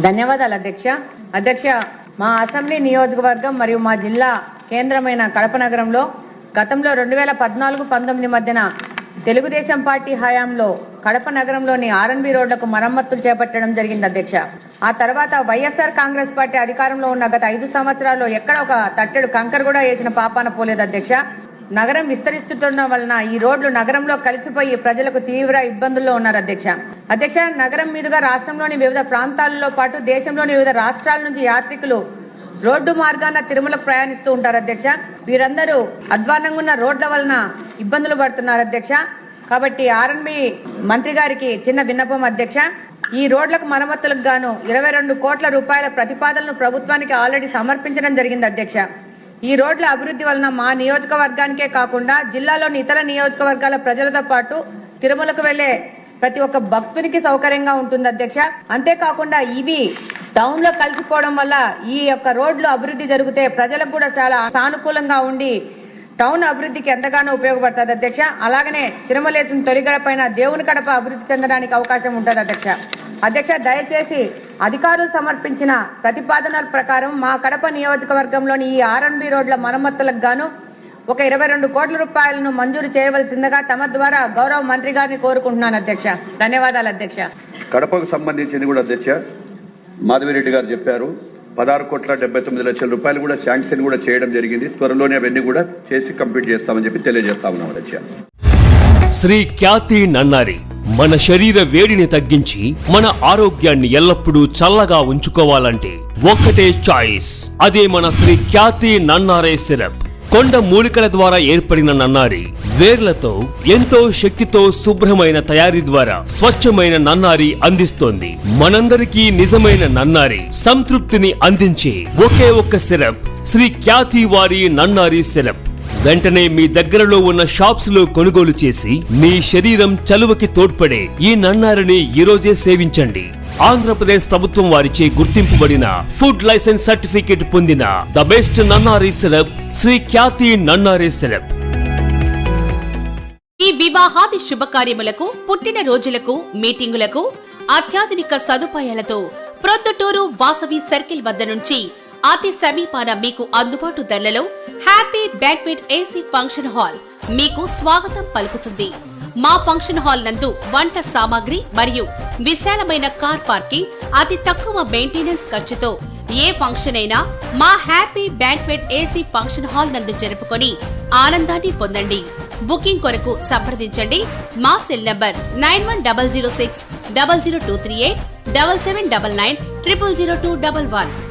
ధన్యవాదాలు అధ్యక్ష. మా అసెంబ్లీ నియోజకవర్గం మరియు మా జిల్లా కేంద్రమైన కడప నగరంలో గతంలో 2014-19 మధ్యన తెలుగుదేశం పార్టీ హయాంలో కడప నగరంలోని ఆర్ఎన్బి రోడ్లకు మరమ్మతులు చేపట్టడం జరిగింది అధ్యక్ష. ఆ తర్వాత వైఎస్ఆర్ కాంగ్రెస్ పార్టీ అధికారంలో ఉన్న గత 5 సంవత్సరాల్లో ఎక్కడ ఒక తట్టెడు కంకర కూడా వేసిన పాపాన పోలేదు అధ్యక్ష. నగరం విస్తరిస్తున్న వలన ఈ రోడ్లు నగరంలో కలిసిపోయి ప్రజలకు తీవ్ర ఇబ్బందుల్లో ఉన్నారు అధ్యక్ష. నగరం మీదుగా రాష్ట్రంలోని వివిధ ప్రాంతాలలో పాటు దేశంలోని వివిధ రాష్ట్రాల నుంచి యాత్రికులు రోడ్డు మార్గాన తిరుమలకు ప్రయాణిస్తూ ఉంటారు అధ్యక్ష. వీరందరూ అధ్వానంగా ఉన్న రోడ్ల వలన ఇబ్బందులు పడుతున్నారు అధ్యక్ష. కాబట్టి ఆర్ఎన్బి మంత్రి గారికి చిన్న విన్నపం అధ్యక్ష. ఈ రోడ్లకు మరమ్మతులకు గాను 22 కోట్ల రూపాయల ప్రతిపాదనలు ప్రభుత్వానికి ఆల్రెడీ సమర్పించడం జరిగింది అధ్యక్ష. ఈ రోడ్ల అభివృద్ధి వలన మా నియోజకవర్గానికే కాకుండా జిల్లాలోని ఇతర నియోజకవర్గాల ప్రజలతో పాటు తిరుమలకు వెళ్లే ప్రతి ఒక్క భక్తునికి సౌకర్యంగా ఉంటుంది అధ్యక్ష. అంతేకాకుండా ఇవి టౌన్ లో కలిసిపోవడం వల్ల ఈ యొక్క రోడ్లు అభివృద్ధి జరిగితే ప్రజలకు కూడా చాలా సానుకూలంగా ఉండి టౌన్ అభివృద్ధికి ఎంతగానో ఉపయోగపడుతుంది అధ్యక్ష. అలాగనే తిరుమలేసిన తొలి గడపైన దేవుని కడప అభివృద్ధి చెందడానికి అవకాశం ఉంటుంది అధ్యక్ష. దయచేసి అధికారులు సమర్పించిన ప్రతిపాదనల ప్రకారం మా కడప నియోజకవర్గంలోని ఈ ఆర్ఎన్బి రోడ్ల మరమ్మతులకు గాను ఒక 22 కోట్ల రూపాయలను మంజూరు చేయవలసిందిగా తమ ద్వారా గౌరవ మంత్రి గారిని కోరుకుంటున్నాను అధ్యక్ష. ధన్యవాదాలు అధ్యక్ష. కడపకు సంబంధించింది కూడా అధ్యక్ష మాధవిరెడ్డి గారు చెప్పారు. 16,79,00,000 రూపాయలు కూడా శాంక్షన్ కూడా చేయడం జరిగింది. త్వరలోనే అవన్నీ కూడా చేసి కంప్లీట్ చేస్తామని చెప్పి తెలియజేస్తా ఉన్నాం అధ్యక్ష. శ్రీ ఖ్యాతి నన్నారి మన శరీర వేడిని తగ్గించి మన ఆరోగ్యాన్ని ఎల్లప్పుడూ చల్లగా ఉంచుకోవాలంటే ఒక్కటే చాయిస్, అదే మన శ్రీ ఖ్యాతి నన్నారే సిరప్. కొండ మూలికల ద్వారా ఏర్పడిన నన్నారి వేర్లతో ఎంతో శక్తితో శుభ్రమైన తయారీ ద్వారా స్వచ్ఛమైన నన్నారి అందిస్తోంది. మనందరికీ నిజమైన నన్నారి సంతృప్తిని అందించే ఒకే ఒక్క సిరప్ శ్రీ ఖ్యాతి వారి నన్నారి సిరప్. వెంటనే మీ దగ్గరలో ఉన్న షాప్స్ లో కొనుగోలు చేసి మీ శరీరం చలువకి తోడ్పడే ఈ నన్నారిని ఈరోజే సేవించండి. ఆంధ్రప్రదేశ్ ప్రభుత్వం వారిచే గుర్తింపుబడిన ఫుడ్ లైసెన్స్ సర్టిఫికేట్ పొందిన the best nannari syrup Shri Khyati nannari syrup. ఈ వివాహాది శుభకార్యములకు, పుట్టిన రోజులకు, మీటింగులకు అత్యాధునిక సదుపాయాలతో ప్రొద్దుటూరు వాసవి సర్కిల్ వద్ద నుంచి అతి సమీపాన మీకు అందుబాటు ధరలలో happy banquet AC function hall మీకు స్వాగతం పలుకుతుంది. మా ఫంక్షన్ హాల్ నందు వంట సామాగ్రి మరియు విశాలమైన కార్ పార్కింగ్, అతి తక్కువ మెయింటెనెన్స్ ఖర్చుతో ఏ ఫంక్షన్ అయినా మా happy banquet AC function hall నందు జరుపుకొని ఆనందాన్ని పొందండి. బుకింగ్ కొరకు సంప్రదించండి. మా సెల్ నంబర్ 9100600238 7799 000211.